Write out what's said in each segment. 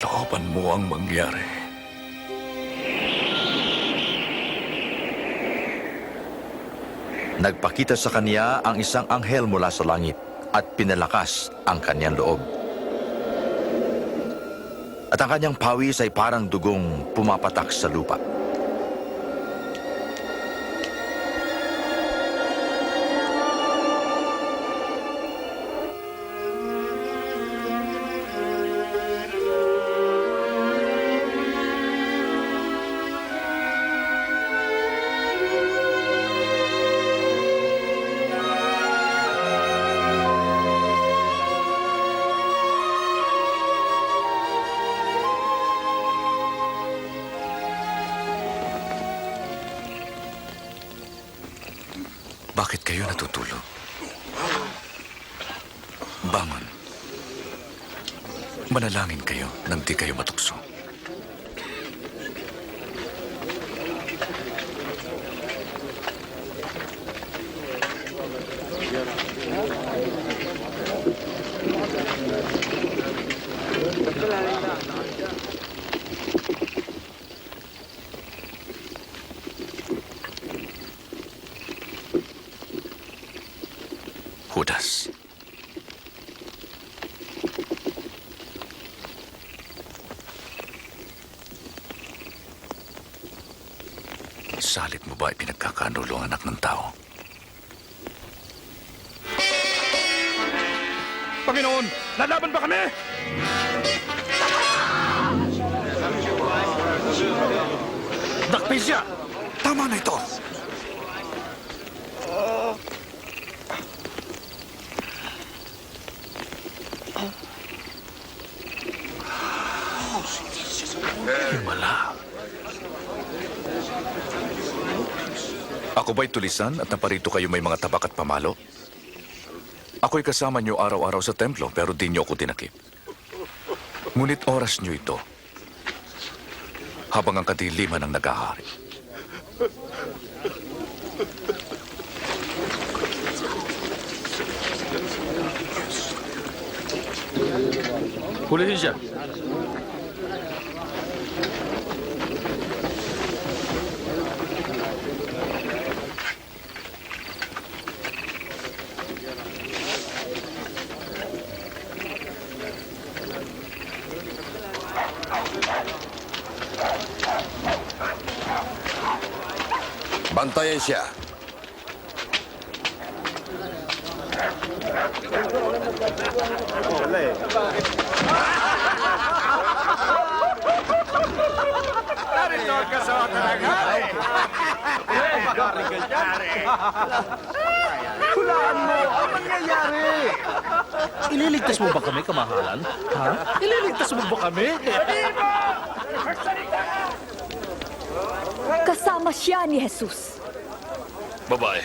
Looban mo ang mangyari. Nagpakita sa kanya ang isang anghel mula sa langit at pinalakas ang kanyang loob. At ang kanyang pawis ay parang dugong pumapatak sa lupa. Bakit kayo natutulog? Bangon. Manalangin kayo nang di kayo matukso. Judas. Salit mo ba ipinagkakanulo ang anak ng tao? Panginoon, lalaban ba kami? Dakpin siya! Tama na ito! Himala. Ako ba'y tulisan at naparito kayo may mga tabak at pamalo? Ako'y kasama niyo araw-araw sa templo pero di niyo ako dinakip. Ngunit oras niyo ito habang ang kadiliman ang nag-ahari. Hulihin siya. Bantayan siya. Narito ka sa katanghali! Hulaan mo! Ang nangyayari? Ililigtas mo ba kami, kamahalan? Ha? Ililigtas mo ba kami? Kasama siya ni Jesus. Babae,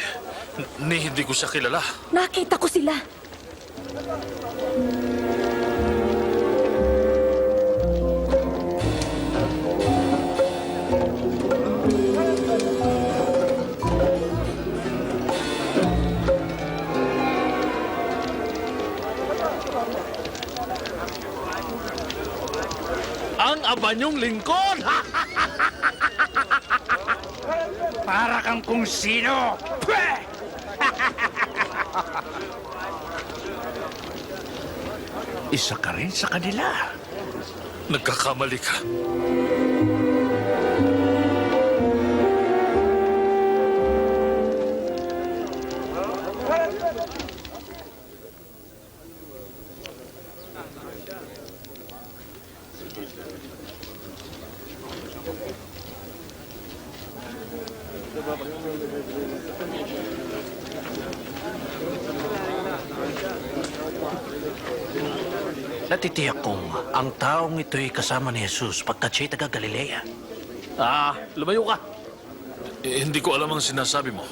hindi ko siya kilala. Nakita ko sila. Ang abanyong lingkod! Para kang kung sino! Pweh! Isa ka rin sa kanila. Nagkakamali ka. Natitiyak kong ang taong ito'y kasama ni Jesus pagkat siya'y taga Galilea. Lumayo ka. Hindi ko alam ang sinasabi mo.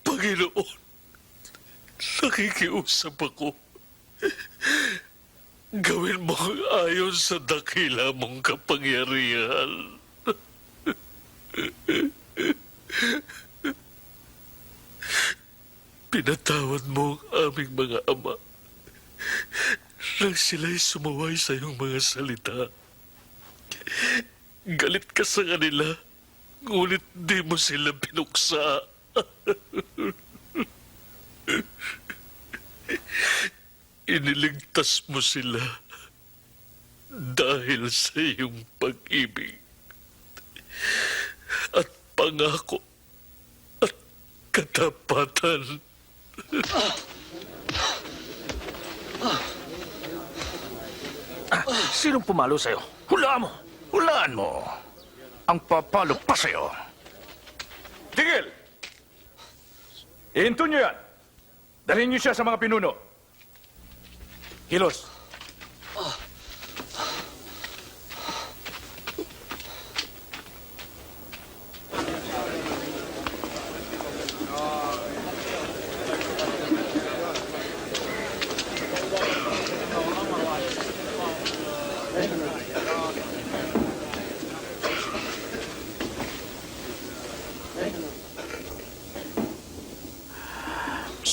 Panginoon, nakikiusap ako. Gawin mo ang ayon sa dakila mong kapangyarihan. Pinatawad mo ang aming mga ama nang sila'y sumaway sa iyong mga salita. Galit ka sa kanila, ngunit di mo sila binuksa. Iniligtas mo sila dahil sa iyong pag-ibig at pangako at katapatan. Sinong pumalo sa'yo? Hulaan mo! Hulaan mo! Ang papalo pa sa'yo! Tigil! Ihinto niyo yan! Dalhin niyo siya sa mga pinuno. Kilos.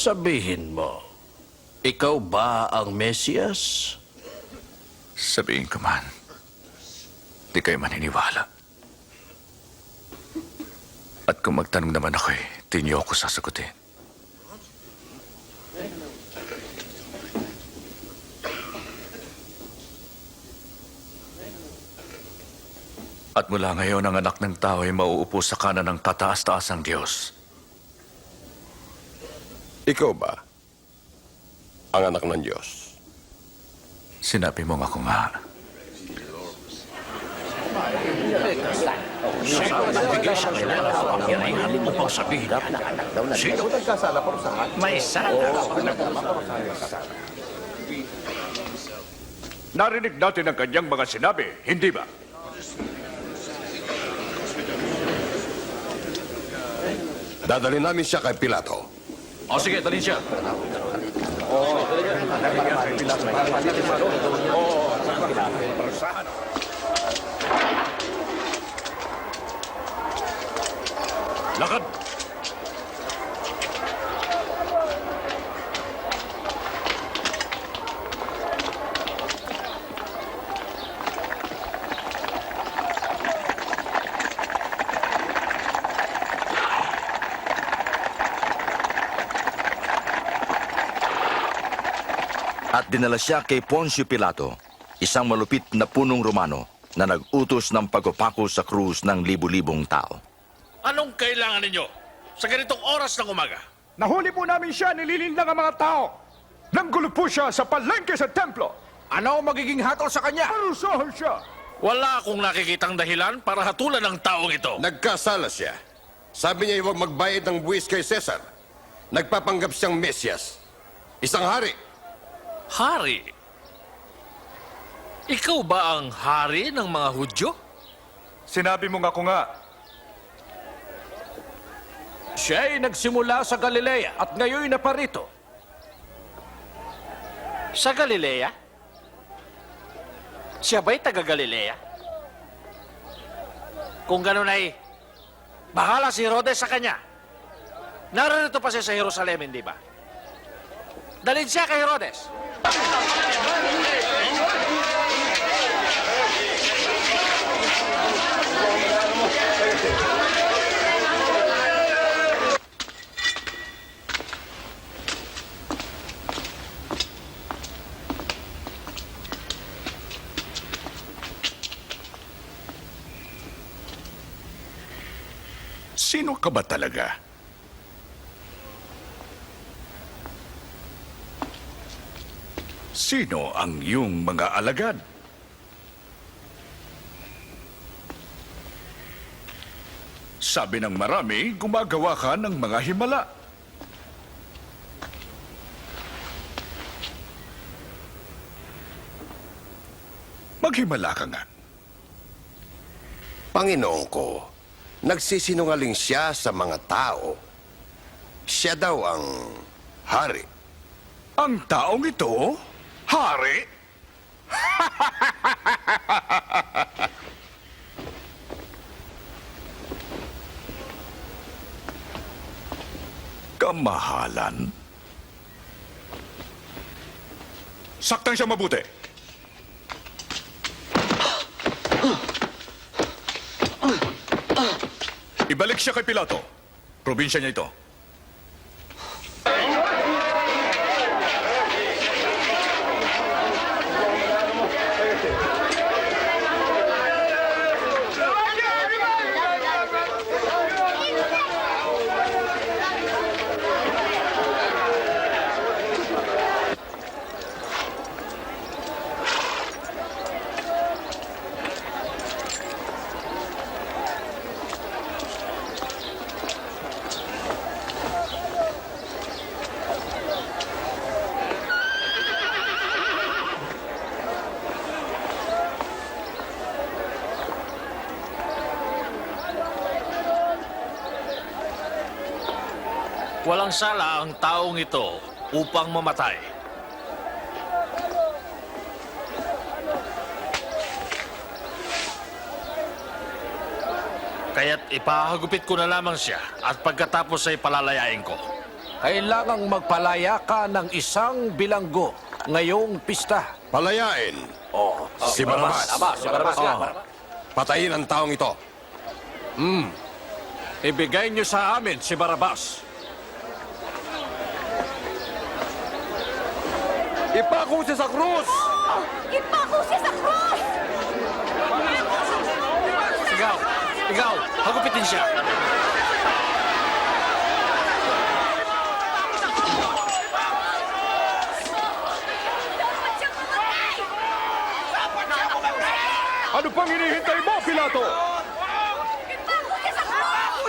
Sabihin mo, ikaw ba ang Mesiyas? Sabihin ko man, di kayo maniniwala. At kung magtanong naman ako'y, di niyo ako sasagutin. At mula ngayon, ang anak ng tao ay mauupo sa kanan ng kataas-taasang Diyos. Ikaw ba ang anak ng Diyos? Sinabi mo nga ako nga. Bigay sa kailangan ng kapangyarihan mo pang sabihin yan. Sino? May sala. Narinig natin ang kanyang mga sinabi, hindi ba? Dadalhin namin siya kay Pilato. O sige, dalhin siya. Lakad! At dinala siya kay Poncio Pilato, isang malupit na punong Romano na nag-utos ng pagpapako sa krus ng libu-libong tao. Anong kailangan ninyo sa ganitong oras ng umaga? Nahuli po namin siya, nililindang ang mga tao. Nanggulo po siya sa palengke sa templo. Ano ang magiging hatol sa kanya? Parusahan siya. Wala akong nakikitang dahilan para hatulan ng taong ito. Nagkasala siya. Sabi niya huwag magbayad ng buwis kay Cesar. Nagpapanggap siyang Mesyas. Isang hari. Hari? Ikaw ba ang hari ng mga Hudyo? Sinabi mo nga ako nga. Siya ay nagsimula sa Galilea at ngayon naparito. Sa Galilea? Siya ba'y taga-Galilea? Kung ganun ay, bahala si Herodes sa kanya. Narito pa siya sa Jerusalem, hindi ba? Dalhin siya kay Herodes. Sino ka ba talaga? Sino ang iyong mga alagad? Sabi ng marami, gumagawa ka ng mga himala. Maghimala ka nga. Panginoon ko, nagsisinungaling siya sa mga tao. Siya daw ang hari. Ang taong ito? Hari? Kamahalan? Saktan siya mabuti. Ibalik siya kay Pilato. Probinsya niya ito. Walang sala ang taong ito upang mamatay. Kaya't ipahagupit ko na lamang siya at pagkatapos ay palalayain ko. Kailangang magpalaya ka ng isang bilanggo ngayong pista. Palayain. Si Barabas. Si Barabas nga. Patayin ang taong ito. Ibigay niyo sa amin si Barabas. Ipako siya sa krus! Ipako siya sa krus! Ikaw, hagupitin siya. Ano pang hinihintay mo, Pilato? Ipako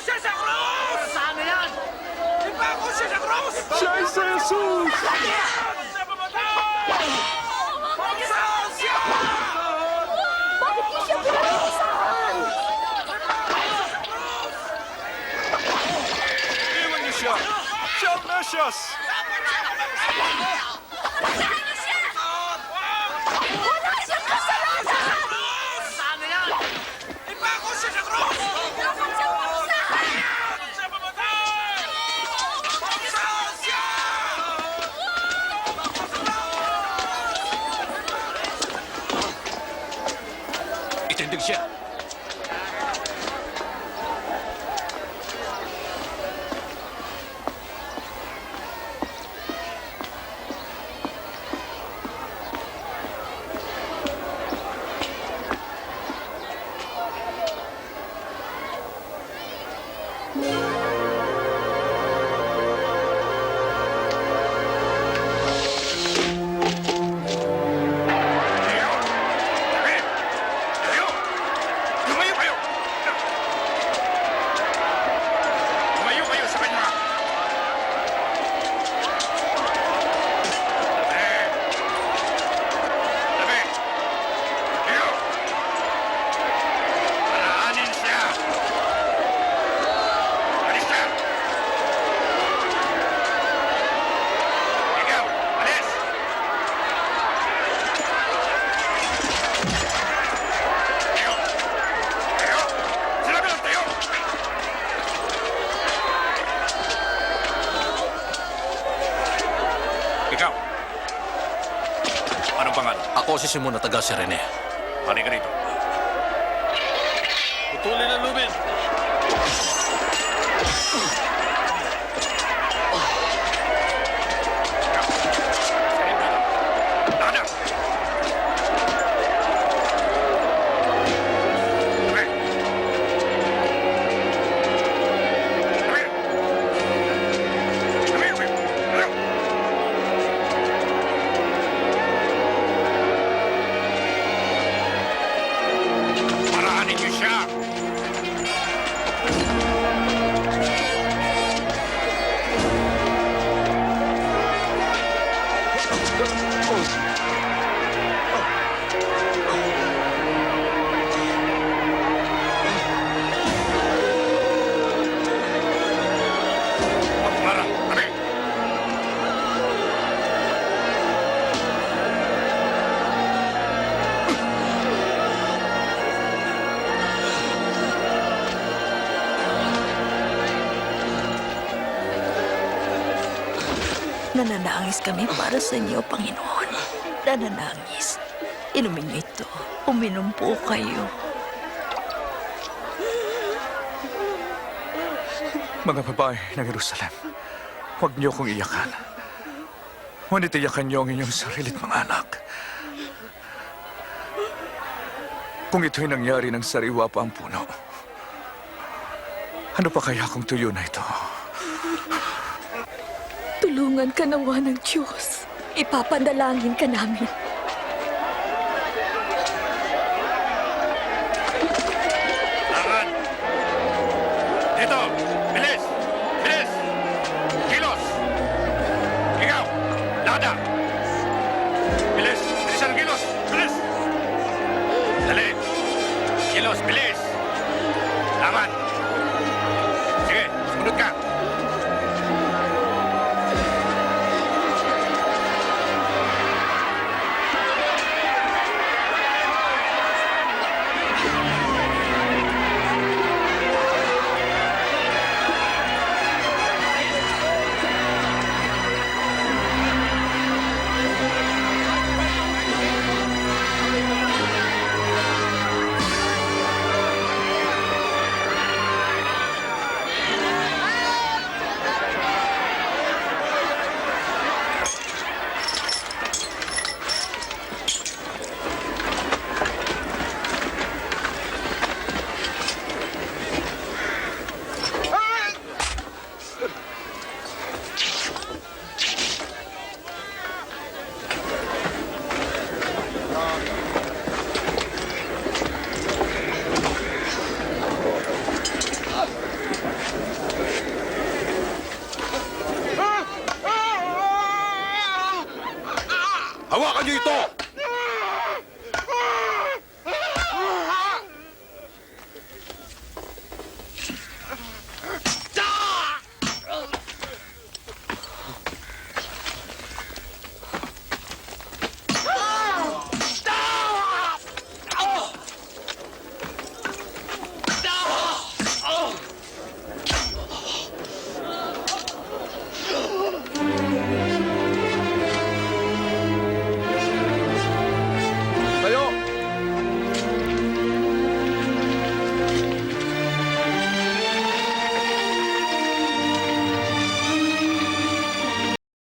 siya sa krus! Siya ay si Jesus! Bakit niyo siya pinagpisahan? Iwan niyo siya! Siya ang Mesyas! Wala siyang kasalanan! Itindig siya. Lumayo kayo! Lumayo kayo sa kanya! Tabi! Iyo! Paraanin siya! Alis siya! Ikaw! Alis! Tayo! Tayo! Sinabi lang tayo! Ikaw! Anong pangalan? Ako si Simon na taga Sirene. Halika rito. Putulin ang lubid. Nada! Tabi! Tabi! Tabi! Tabi! Paraanin niyo siya! Nananangis kami para sa inyo, Panginoon. Nananangis. Inumin niyo ito. Uminom po kayo. Mga babae ng Jerusalem, huwag niyo kong iyakan. Ngunit iyakan niyo ang inyong sarilit mga anak. Kung ito'y nangyari ng sariwa pa ang puno, ano pa kaya kung tuyo na ito? Tulungan ka nawa ng Diyos. Ipapanalangin ka namin. Lakan! Dito! Bilis! Bilis! Kilos! Ikaw! Lada! Bilis! Bilisan ang kilos! Bilis! Dali! Kilos! Bilis! Laman!